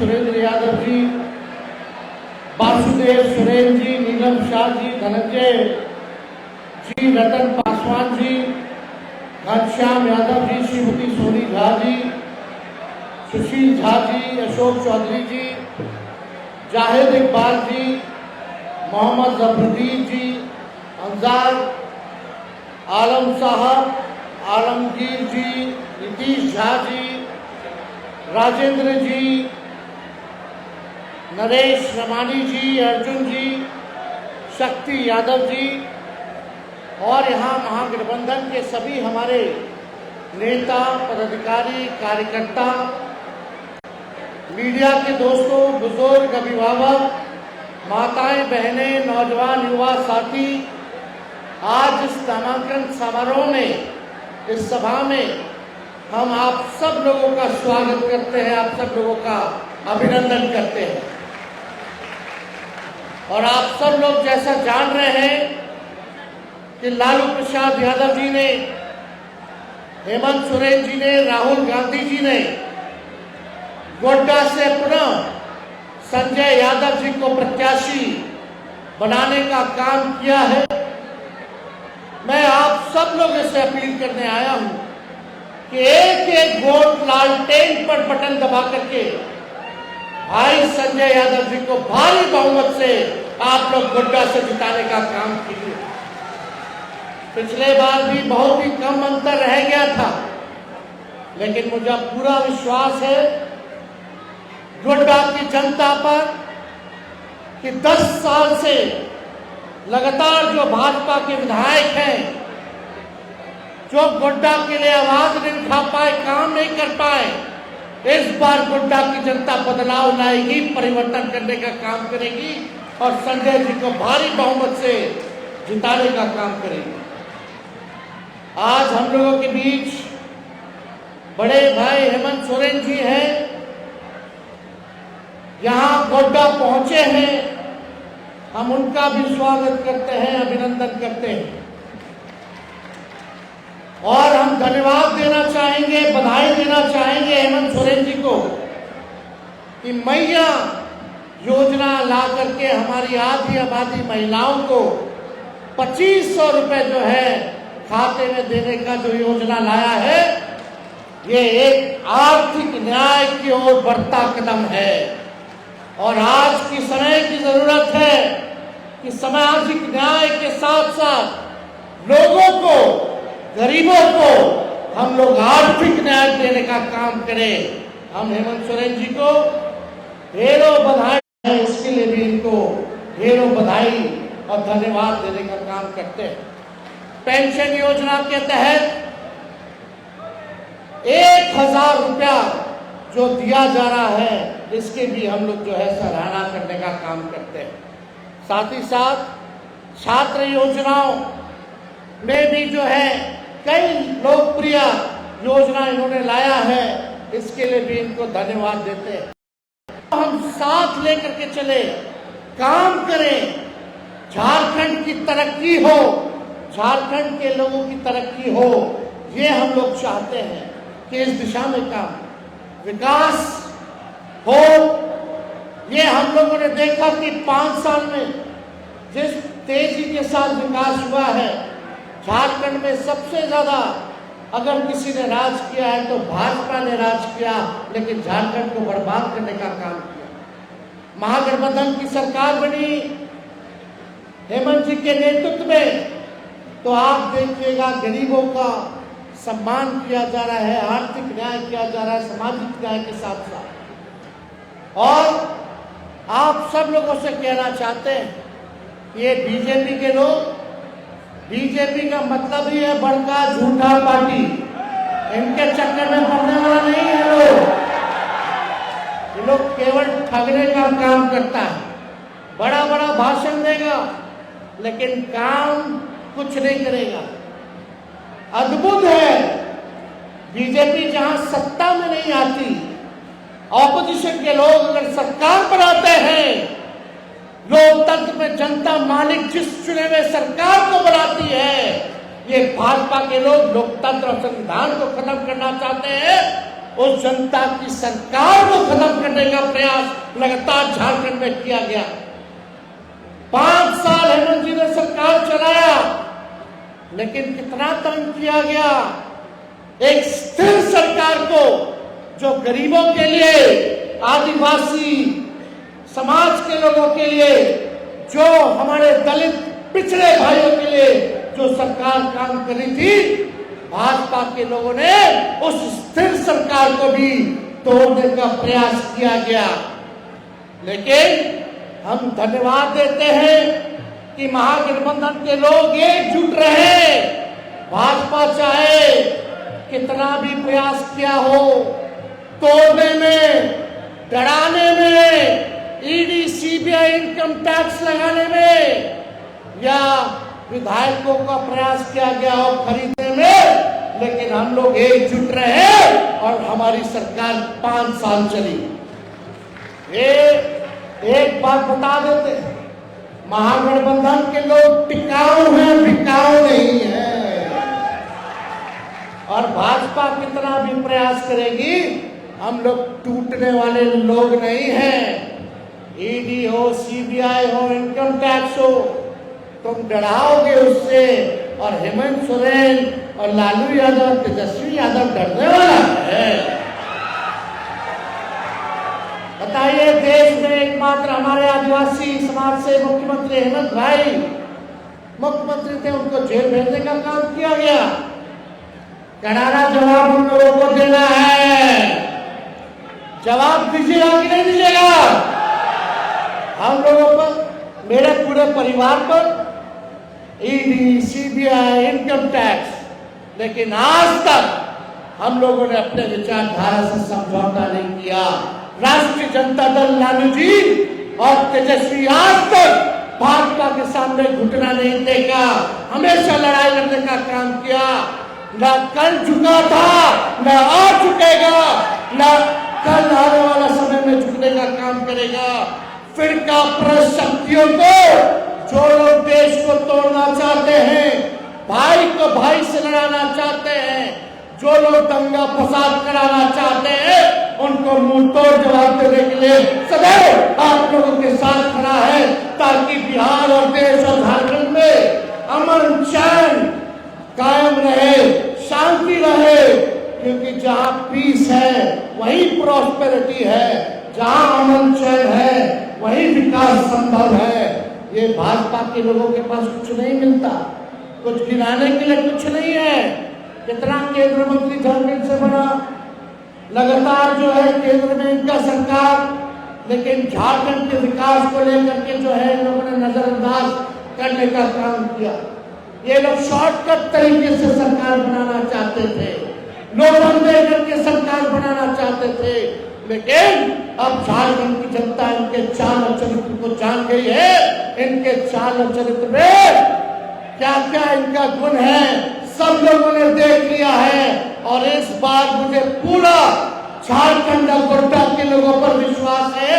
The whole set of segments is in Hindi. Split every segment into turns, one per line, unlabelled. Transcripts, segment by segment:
सुरेंद्र यादव जी, वासुदेव सुरेन जी, नीलम शाह जी, धनंजय जी, रतन पासवान जी, घनश्याम यादव जी, श्रीमती सोनी झा जी, सुशील झा जी, अशोक चौधरी जी, जाहिद इकबाल जी, मोहम्मद जफरुद्दीन जी, अंजार आलम साहब, आलमगीर जी, नीतीश झा जी, राजेंद्र जी, नरेश रमानी जी, अर्जुन जी, शक्ति यादव जी और यहाँ महागठबंधन के सभी हमारे नेता, पदाधिकारी, कार्यकर्ता, मीडिया के दोस्तों, बुजुर्ग, अभिभावक, माताएं, बहनें, नौजवान, युवा साथी, आज इस नामांकन समारोह में, इस सभा में हम आप सब लोगों का स्वागत करते हैं, आप सब लोगों का अभिनंदन करते हैं। और आप सब लोग जैसा जान रहे हैं कि लालू प्रसाद यादव जी ने, हेमंत सोरेन जी ने, राहुल गांधी जी ने गोड्डा से पुनः संजय यादव जी को प्रत्याशी बनाने का काम किया है। मैं आप सब लोगों से अपील करने आया हूं कि एक एक वोट लालटेन पर बटन दबा करके भाई संजय यादव जी को भारी बहुमत से आप लोग गोड्डा से जिताने का काम कीजिए। पिछले बार भी बहुत ही कम अंतर रह गया था, लेकिन मुझे पूरा विश्वास है गोड्डा की जनता पर कि 10 साल से लगातार जो भाजपा के विधायक हैं, जो गोड्डा के लिए आवाज नहीं उठा पाए, काम नहीं कर पाए, इस बार गोड्डा की जनता बदलाव लाएगी, परिवर्तन करने का काम करेगी और संजय जी को भारी बहुमत से जिताने का काम करेगी। आज हम लोगों के बीच बड़े भाई हेमंत सोरेन जी हैं, यहाँ गोड्डा पहुंचे हैं। हम उनका भी स्वागत करते हैं, अभिनंदन करते हैं और हम धन्यवाद देना चाहेंगे, बधाई देना चाहेंगे हेमंत सोरेन जी को कि मैया योजना ला करके हमारी आधी आबादी महिलाओं को 2500 रुपए जो है खाते में देने का जो योजना लाया है, ये एक आर्थिक न्याय की ओर बढ़ता कदम है। और आज की समय की जरूरत है कि सामाजिक न्याय के साथ साथ लोगों को, गरीबों को हम लोग आर्थिक न्याय देने का काम करें। हम हेमंत सोरेन जी को ढेरों बधाई है, इसके लिए भी इनको ढेरों बधाई और धन्यवाद देने का काम करते हैं। पेंशन योजना के तहत 1000 रुपया जो दिया जा रहा है, इसके भी हम लोग जो है सराहना करने का काम करते हैं। साथ ही साथ छात्र योजनाओं में भी जो है कई लोकप्रिय योजना इन्होंने लाया है, इसके लिए भी इनको धन्यवाद देते हैं। हम साथ लेकर के चले, काम करें, झारखंड की तरक्की हो, झारखंड के लोगों की तरक्की हो, ये हम लोग चाहते हैं कि इस दिशा में काम, विकास हो। ये हम लोगों ने देखा कि 5 साल में जिस तेजी के साथ विकास हुआ है, झारखंड में सबसे ज्यादा अगर किसी ने राज किया है तो भाजपा ने राज किया, लेकिन झारखंड को बर्बाद करने का काम किया। महागठबंधन की सरकार बनी हेमंत जी के नेतृत्व में, तो आप देखिएगा गरीबों का सम्मान किया जा रहा है, आर्थिक न्याय किया जा रहा है, सामाजिक न्याय के साथ साथ। और आप सब लोगों से कहना चाहते हैं, ये बीजेपी के लोग, बीजेपी का मतलब ही है बड़का झूठा पार्टी, इनके चक्कर में पड़ने वाला नहीं है लोग। ये लोग केवल ठगने का काम करता है, बड़ा बड़ा भाषण देगा लेकिन काम कुछ नहीं करेगा। अद्भुत है, बीजेपी जहां सत्ता में नहीं आती, ऑपोजिशन के लोग अगर सरकार बनाते हैं, लोकतंत्र में जनता मालिक जिस चुने हुए सरकार को बनाती है, ये भाजपा के लोग लोकतंत्र और संविधान को खत्म करना चाहते हैं। उस जनता की सरकार को खत्म करने का प्रयास लगातार झारखंड में किया गया। 5 साल हेमंत जी ने सरकार चलाया, लेकिन कितना तंग किया गया। एक स्थिर सरकार को जो गरीबों के लिए, आदिवासी समाज के लोगों के लिए, जो हमारे दलित पिछड़े भाइयों के लिए जो सरकार काम कर रही थी, भाजपा के लोगों ने उस स्थिर सरकार को भी तोड़ने का प्रयास किया गया। लेकिन हम धन्यवाद देते हैं कि महागठबंधन के लोग एकजुट रहे। भाजपा चाहे कितना भी प्रयास किया हो, तोड़ने में, डराने में, ईडी सीबीआई इनकम टैक्स लगाने में, या विधायकों का प्रयास किया गया हो खरीदने में, लेकिन हम लोग एकजुट रहे और हमारी सरकार 5 साल चली। एक बात बता देते, महागठबंधन के लोग टिकाऊ हैं, बिकाऊ नहीं है। और भाजपा कितना भी प्रयास करेगी, हम लोग टूटने वाले लोग नहीं हैं। ईडी हो, सीबीआई हो, इनकम टैक्स हो, तुम डराओगे उससे। और हेमंत सोरेन और लालू यादव, तेजस्वी यादव डरने वाला है? बताइए, देश में एकमात्र हमारे आदिवासी समाज से मुख्यमंत्री हेमंत भाई मुख्यमंत्री थे, उनको जेल भेजने का काम किया गया। करारा जवाब उन लोगों को देना है। जवाब दीजिएगा कि नहीं दीजिएगा? हम लोगों पर, मेरे पूरे परिवार पर ईडी, सीबीआई, इनकम टैक्स, लेकिन आज तक हम लोगों ने अपने विचारधारा से समझौता नहीं किया। राष्ट्रीय जनता दल लालू जी और तेजस्वी आज तक भाजपा के सामने घुटना नहीं टेका, हमेशा लड़ाई लड़ने का काम किया। न कल झुका था, न आज झुकेगा, न कल आने वाला समय में झुकने का काम करेगा। फिरका प्रस्त शक्तियों को, जो लोग देश को तोड़ना चाहते हैं, भाई को भाई से लड़ाना चाहते हैं, जो लोग दंगा फसाद कराना चाहते हैं, उनको मुंह तोड़ जवाब देने के लिए सदैव आप लोगों के साथ खड़ा है, ताकि बिहार और देश और झारखंड में अमन चैन कायम रहे, शांति रहे। क्योंकि जहां पीस है वही प्रॉस्पेरिटी है, जहां अमन चैन है वही विकास संभव है। ये भाजपा के लोगों के पास कुछ नहीं मिलता, कुछ गिनाने के लिए कुछ नहीं है। कितना केंद्र मंत्री झारखंड से बना, लगातार जो है केंद्र में इनका सरकार, लेकिन झारखंड के विकास को लेकर के जो है इन लोगों ने नजरअंदाज करने का काम किया। ये लोग शॉर्टकट तरीके से सरकार बनाना चाहते थे, नोटबंदी करके सरकार बनाना चाहते थे, लेकिन अब झारखंड की जनता इनके चाल और चरित्र को जान गई है। इनके चाल और चरित्र में क्या क्या इनका गुण है, सब लोगों ने देख लिया है। और इस बार मुझे पूरा झारखंड और गोड्डा के लोगों पर विश्वास है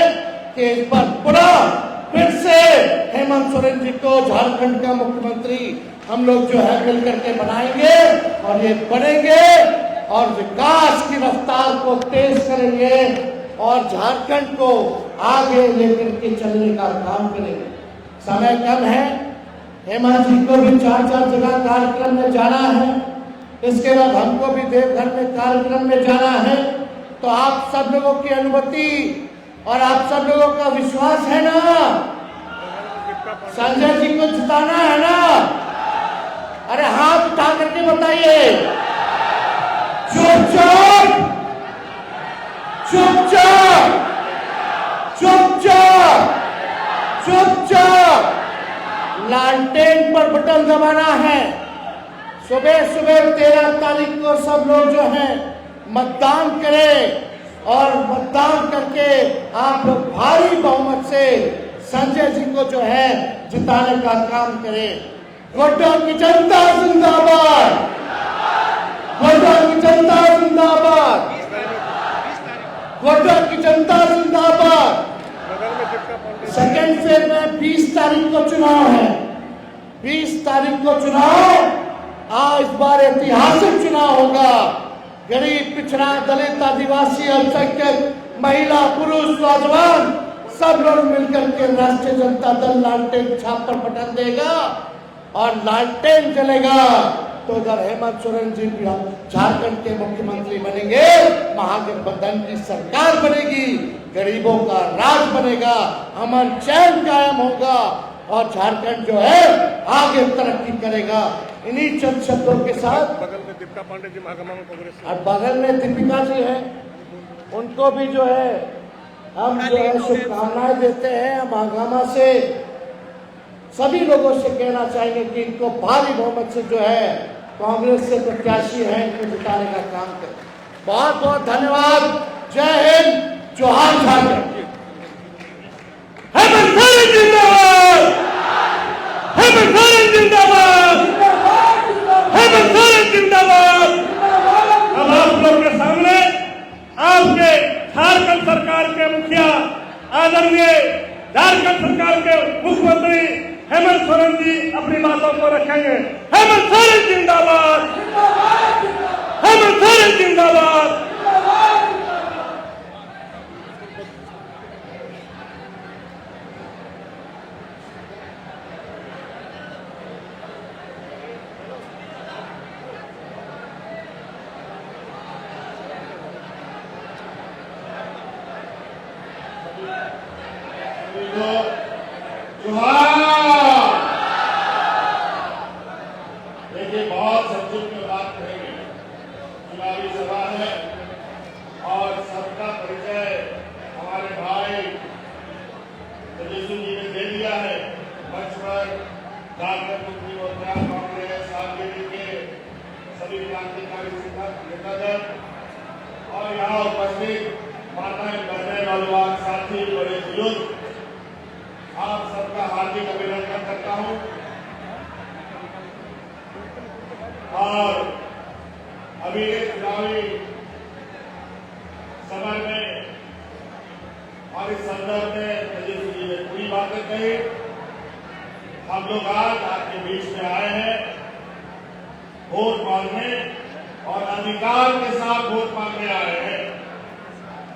कि इस बार पूरा फिर से हेमंत सोरेन जी को झारखंड का मुख्यमंत्री हम लोग जो है मिलकर के बनाएंगे, और ये बनेंगे और विकास की रफ्तार को तेज करेंगे और झारखंड को आगे लेकर के चलने का काम करेंगे। समय कम है, हेमंत जी को भी 4-4 जगह कार्यक्रम में जाना है, इसके बाद हमको भी देवघर में कार्यक्रम में जाना है। तो आप सब लोगों की अनुमति और आप सब लोगों का विश्वास है ना? संजय जी को जिताना है ना? अरे हाथ उठा करके बताइए। चुपचाप चुपचाप चुपचाप चुपचाप लालटेन पर बटन दबाना है। सुबह सुबह 13 तारीख को सब लोग जो है मतदान करें, और मतदान करके आप लोग भारी बहुमत से संजय जी को जो है जिताने का काम करें। गोड्डा की जनता जिंदाबाद, गोड्डा की जनता जिंदाबाद, गोड्डा की जनता जिंदाबाद। सेकेंड फेज में 20 तारीख को चुनाव है, 20 तारीख को चुनाव। आज इस बार ऐतिहासिक चुनाव होगा। गरीब, पिछड़ा, दलित, आदिवासी, अल्पसंख्यक, महिला, पुरुष, नौजवान सब लोग मिलकर के राष्ट्रीय जनता दल लालटेन छाप पर बटन देगा और लालटेन जलेगा तो उधर हेमंत सोरेन जी झारखंड के मुख्यमंत्री बनेंगे, महागठबंधन की सरकार बनेगी, गरीबों का राज बनेगा, अमन चैन कायम होगा और झारखंड जो है आगे तरक्की करेगा। इन्हीं चंद शब्दों के साथ
बगल में दीपिका पांडे जी महागमा में कांग्रेस
और बगल में दीपिका जी है, उनको भी जो है हम जो है शुभकामनाएं देते हैं। महागमा से सभी लोगों से कहना चाहेंगे कि इनको भारी बहुमत से जो है कांग्रेस से प्रत्याशी है इनको जिताने का काम करें। बहुत बहुत धन्यवाद। जय हिंद, जोहार झारखंड।
हेमंत सोरेन जिंदाबाद, हेमंत सोरेन जिंदाबाद, हेमंत सोरेन जिंदाबाद। अब आप लोग के सामने आपके झारखंड सरकार के मुखिया आदरणीय झारखंड सरकार के मुख्यमंत्री हेमंत सोरेन जी अपनी बातों को रखेंगे। हेमंत सोरेन जिंदाबाद, हेमंत सोरेन जिंदाबाद।
देखिए, बहुत संतुष्ट में बात करेंगे। चुनावी सभा है और सबका परिचय हमारे भाई तेजस्वी जी ने दे दिया है। मंच पर झारखंड मुक्ति मोर्चा, कांग्रेस, आरजेडी के सभी क्रांतिकारी नेतागण और यहाँ उपस्थित माताएं, बहनें, नौजवान साथी, बड़े बुजुर्ग, आप सबका हार्दिक अभिनंदन करता हूं। और अभी एक चुनावी समय में और इस संदर्भ में तेजस्वी जी ने पूरी बातें कही। हम लोग आज आपके बीच में आए हैं वोट मांगने और अधिकार के साथ वोट मांगने आए हैं।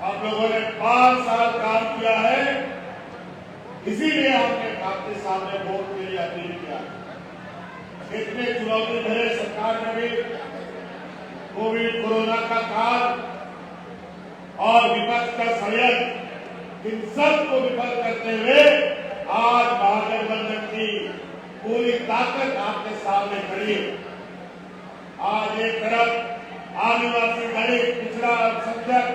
आप लोगों ने 5 साल काम किया है, इसीलिए हमने आपके सामने वोट के लिए अपील किया। इतने चुनौती भरे सरकार में भी कोविड कोरोना का काल और विपक्ष का षड्यंत्र, इन सब को विफल करते हुए आज महागठबंधन की पूरी ताकत आपके सामने खड़ी है। आज एक तरफ आदिवासी, दलित, पिछड़ा, अल्पसंख्यक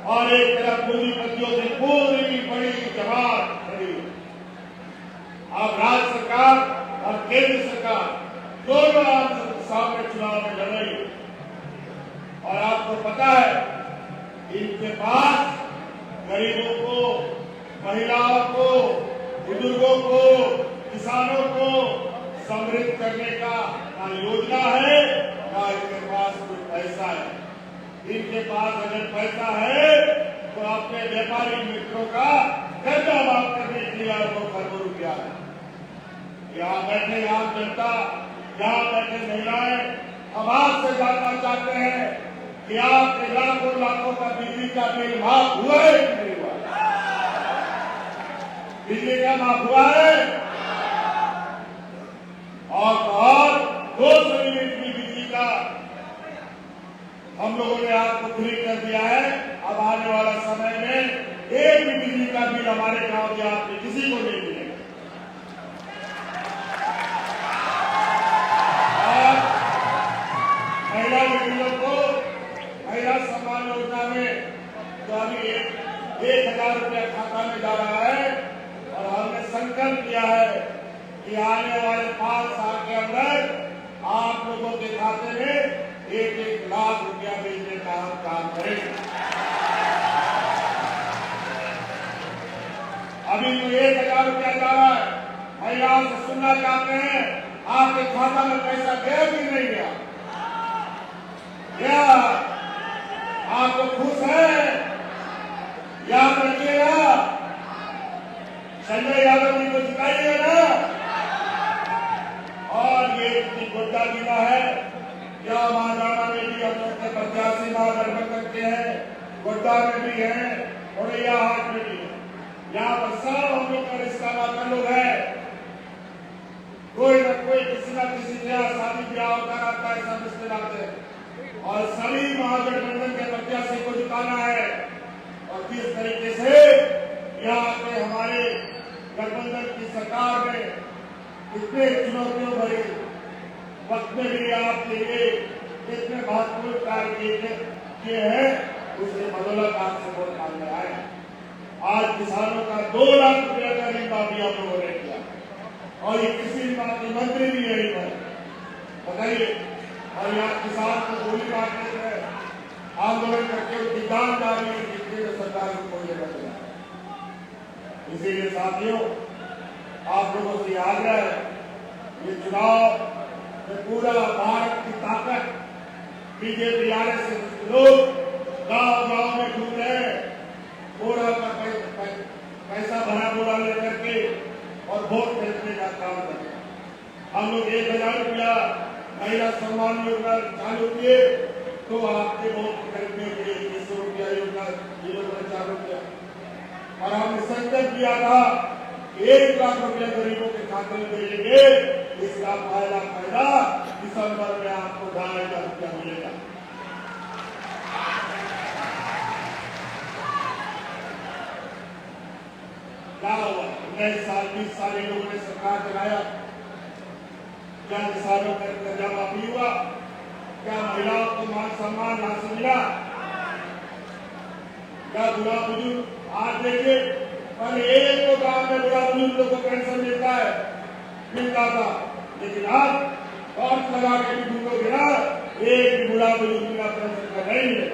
और एक तरफ पूंजीपतियों की पूरी बड़ी जमात खड़ी है। अब राज्य सरकार और केंद्र सरकार दोनों आपके सामने चुनाव में लड़ रही है और आपको पता है इनके पास गरीबों को, महिलाओं को, बुजुर्गों को, किसानों को समृद्ध करने का ना योजना है, ना इनके पास कोई पैसा है। इनके पास अगर पैसा है तो अपने व्यापारी मित्रों का कर्जा माफ करने के लिए वो खरबों रुपया है। यहाँ बैठे आम जनता, यहाँ बैठे महिलाएं हम आपसे जानना चाहते हैं कि आपके लाखों लाखों का बिजली का बिल माफ हुआ है कि नहीं हुआ? बिजली का माफ हुआ है और 200 यूनिट की बिजली का हम लोगों ने आपको फ्री कर दिया है। अब आने वाला समय में एक भी बिजली का बिल हमारे गांव के आपके किसी को नहीं मिलेगा। महिला बिजलियों को महिला सम्मान योजना में तो अभी 1,000 रुपया खाता में जा रहा है और हमने संकल्प किया है कि आने वाले 5 साल के अंदर आप लोगों के खाते में 1-1 लाख रुपया भेजने का हम काम करेंगे। अभी तो 1,000 रुपया जा रहा है। महिलाओं से सुनना चाहते हैं आपके खाता में पैसा गया कि नहीं गया? क्या आपको खुश है? याद रखिएगा, संजय यादव जी को जिताइएगा ना। और ये गोड्डा जिला है, क्या महाराणा में भी हम लोग प्रत्याशी महागठबंधन के हैं, गोड्डा में भी हैं, औरैया हाट में भी है। यहाँ पर सब हम लोग का रिश्ता नाता लोग है। कोई न कोई किसी न किसी के यहाँ शादी ब्याह होता रहता है, सब रिश्ते नाते हैं। और सभी महागठबंधन के प्रत्याशी को जिताना है। और किस तरीके से यहाँ पे हमारे गठबंधन की सरकार में इतने चुनौतियों भरे वक्त में भी आपके लिए इतने महत्वपूर्ण कार्य किए हैं, उसके बदौलत आपसे वोट मांगने आए। आज किसानों का 2 लाख रुपया का ऋण माफी हम लोगों ने किया और ये किसी बात के मंत्री भी यही पर बताइए। और यहाँ किसान को गोली मारने से आंदोलन करके उनकी जान जा रही है, जितने सरकार को कोई जगह मिला। इसीलिए साथियों, आप लोगों से आग्रह है, ये चुनाव में पूरा भारत की ताकत बीजेपी आरएसएस लोग गांव-गांव में घूम रहे हैं, बोरा का पैसा भरा बोरा लेकर के और वोट खरीदने का काम कर रहे हैं। हम लोग 1000 रुपया महिला सम्मान योजना चालू किए तो आपके वोट खरीदने के लिए 200 रुपया योजना चालू किया। और हमने संकल्प किया था 1 लाख रुपया गरीबों के खाते में भेजेंगे। इसका पहला फायदा दिसंबर में आपको 2500 रुपया मिलेगा। क्या हुआ? 19 साल 20 साल इन लोगों ने सरकार चलाया, क्या किसानों का कर्जा माफी हुआ? क्या महिलाओं को मान सम्मान हासिल मिला? क्या बुरा बुजुर्ग आज देखिए, पर एक तो गांव में बुरा बुजुर्ग लोग को पेंशन मिलता था, लेकिन अब टॉर्च लगा के भी ढूंढोगे ना, एक भी बुरा बुजुर्ग का पेंशन का नहीं है।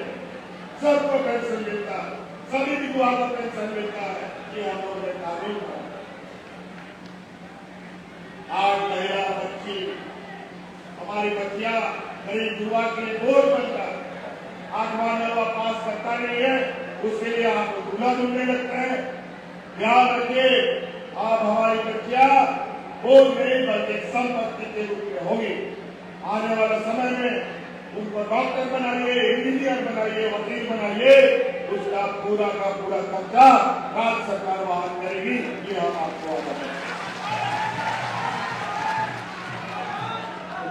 सबको पेंशन मिलता है, सभी विधवा को पेंशन मिलता है। ये हम लोगों ने कानून किया। आज महिला बच्ची, हमारी बच्चियां गरीब युवा के लिए बोझ बनता है। 8वां 9वां पास करता नहीं है, उसके लिए आप दूल्हा ढूंढने लगते हैं। ध्यान रखिए, आप हमारी बच्चियां बोझ नहीं बल्कि संपत्ति के रूप में होगी। आने वाले समय में उनको डॉक्टर बनाइए, इंजीनियर बनाइए, वकील बनाइए, उसका पूरा का पूरा खर्चा राज्य सरकार वहन करेगी। ये हम आपको बताएं।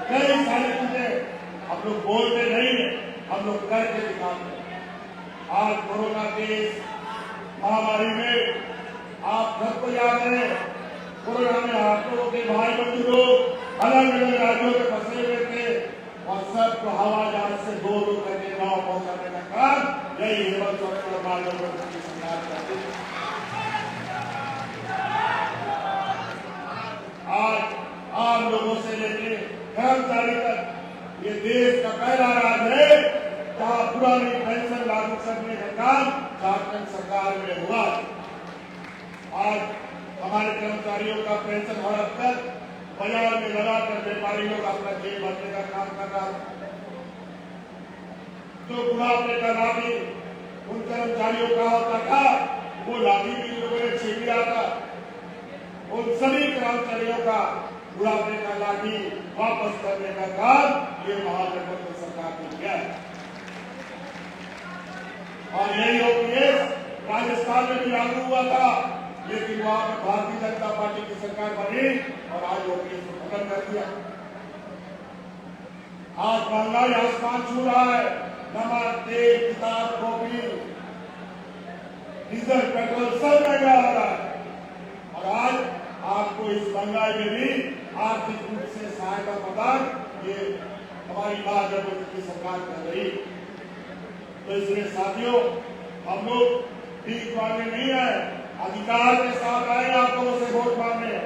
कई सारी चीजें हम लोग बोलते नहीं है, हम लोग करके दिखाते हैं। आज कोरोना के इस महामारी में आप सबको याद है, कोरोना में आप लोगों के भाई बंधु लोग अलग अलग राज्यों में फंसे हुए थे और सबको हवाई जहाज से 2 करके गांव पहुंचाने का काम यही हेमंत सोरेन की सरकार करती है। आज आम लोगों से लेकर कर्मचारी तक ये देश का पहला राज्य है जहां पुरानी पेंशन लागू करने का काम झारखंड सरकार में हुआ। आज हमारे कर्मचारियों का पेंशन हड़प कर बाजार में लगाकर व्यापारी लोग अपना जेब भरने का काम कर रहा है। जो बुढ़ापे का लाठी उन कर्मचारियों का होता था, वो लाठी भी लोगों ने छीन लिया था। उन सभी कर्मचारियों का बुढ़ापे का लाठी वापस करने का काम ये महागठबंधन सरकार ने किया है। और यही ओपीएस राजस्थान में भी लागू हुआ था, लेकिन वहां पर भारतीय जनता पार्टी की सरकार बनी और आज ओपीएस को खत्म कर दिया। आज महंगाई आसमान छू रहा है। नमक, तेल, किताब, कॉपी, डीजल, पेट्रोल सब महंगा हो रहा है। और आज आपको इस महंगाई में भी आर्थिक रूप से सहायता प्रदान ये हमारी महागठबंधन की सरकार कर रही। तो इसलिए साथियों, हम लोग भीख मांगने नहीं आए, अधिकार के साथ आए आप लोगों से वोट मांगने।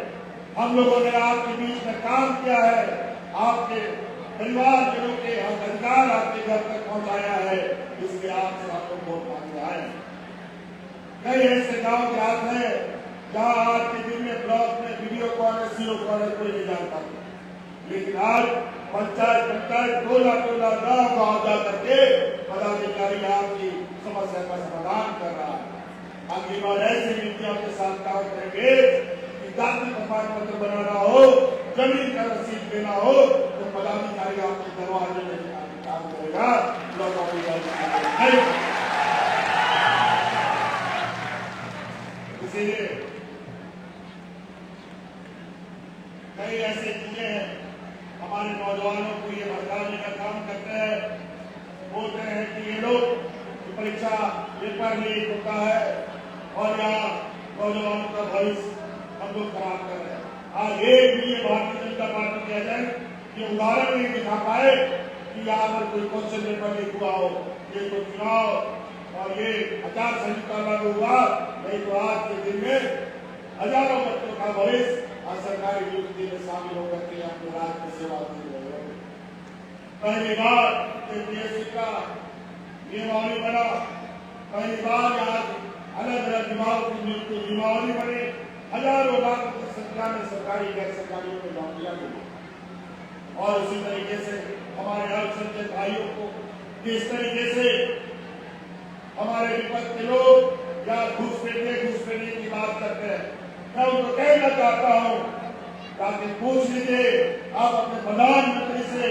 हम लोगों ने आपके बीच में काम किया है, आपके परिवार जनों के अधिकार आपके घर तक पहुंचाया है, इसलिए आपसे हम लोग वोट मांगने आए। कई ऐसे गांव देहात हैं जहां आज के दिन में ब्लॉक में वीडियो कॉल, सीओ कॉल कोई नहीं जानता, लेकिन आज पंचायत टोला गांव जा करके पदाधिकारी आपकी समस्या का समाधान कर रहा है। अगली बार ऐसी नीतियों के साथ काम करेंगे कि जाति प्रमाण पत्र बनाना हो, जमीन का रसीद देना हो, तो पदाधिकारी आपके दरवाजे में काम करेगा, लोगों को नहीं। इसीलिए कई ऐसी चीजें हैं हमारे नौजवानों को ये भड़काने का काम करते हैं, बोलते हैं कि ये लोग परीक्षा पेपर लीक होता है और यहाँ नौजवानों का भविष्य हम लोग खराब कर रहे हैं। आज एक भी ये भारतीय जनता पार्टी के एजेंट ये उदाहरण नहीं दिखा पाए कि यहाँ पर कोई क्वेश्चन पेपर लीक हुआ हो। ये तो चुनाव और ये आचार संहिता लागू हुआ, नहीं तो आज के दिन में हजारों बच्चों का भविष्य और सरकारी नियुक्ति में शामिल होकर के अपने राज्य की सेवा दे रहे हैं। पहली बार पीएससी का नियमावली बना, पहली बार आज अलग अलग विभागों की नियमावली बनी, हजारों लाख की संख्या में सरकारी गैर सरकारियों को नौकरियां मिली। और उसी तरीके से हमारे अल्पसंख्यक भाइयों को किस तरीके से हमारे विपक्ष के लोग या घुसपैठिए की बात करते हैं, मैं उनको कहना चाहता हूं ताकि पूछ लीजिए आप अपने प्रधानमंत्री से,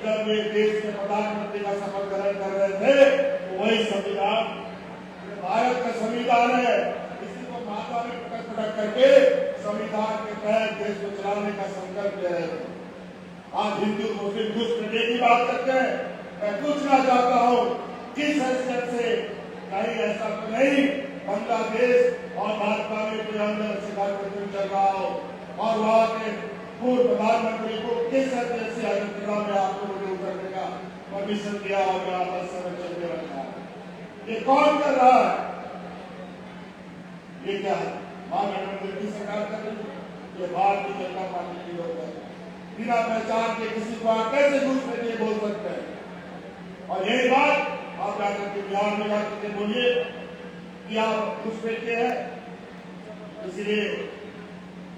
जब ये देश के प्रधानमंत्री का शपथ ग्रहण कर रहे थे तो वही संविधान भारत का संविधान है, इसी को माता में पटक करके संविधान के तहत देश को चलाने का संकल्प ले रहे थे। आज हिंदू मुस्लिम घुसपैठिए की बात करते हैं। मैं पूछना चाहता हूँ किस हैसियत से, कहीं ऐसा तो नहीं बांग्लादेश और भाजपा में कोई अंदर से गठबंधन चल रहा हो और वहां के पूर्व प्रधानमंत्री को किस हैसियत से अयोध्या में आप लोगों ने उतरने का परमिशन दिया और यहाँ पर संरक्षण दे रखा है? ये कौन कर रहा है? ये क्या है? महागठबंधन की सरकार कर रही है, ये भारतीय जनता पार्टी की लोग है। बिना पहचान के किसी को आप कैसे घुसपैठिए बोल सकते हैं? और यही बात आप जाकर के बिहार में जाकर के बोलिए कि आप घुसपैठिए हैं। इसलिए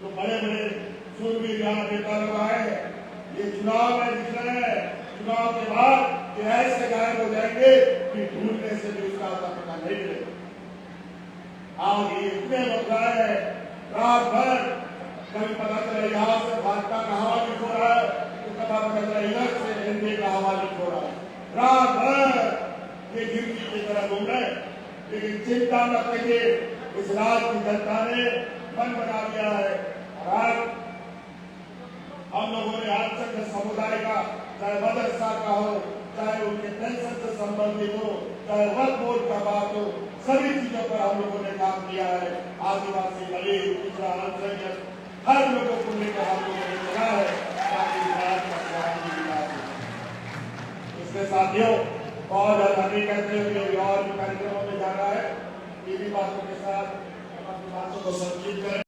जो बड़े बड़े सूरवीर यहाँ नेता लोग आए हैं, ये चुनाव में दिख रहे हैं, चुनाव के बाद ये ऐसे गायब हो जाएंगे कि ढूंढने से भी उसका पता नहीं मिलेगा। आज ये इतने लोग आए हैं, रात भर कभी पता चला यहाँ से भाजपा का हवा लीक हो रहा है, तो पता चला इधर से एनडीए का हवा लीक हो रहा है। रात भर ये गिरती की तरह घूम रहे, लेकिन चिंता न करिए, इस राज्य की जनता ने मन बना दिया है। आज हम लोगों ने अल्पसंख्यक समुदाय का, चाहे मदरसा का हो, चाहे उनके पेंशन से संबंधित हो, चाहे वक्फ बोर्ड का बात हो, सभी चीजों पर हम लोगों ने काम किया है। आदिवासी, दलित, पिछड़ा, अल्पसंख्यक हर लोगों को लेकर हम लोगों ने चला है ताकि भारत का स्वास्थ्य विकास हो। इसके साथियों और अभी कहते हुए और भी कार्यक्रमों में जाना है, इन्हीं बातों के साथ अपनी बातों को संक्षिप्त करें।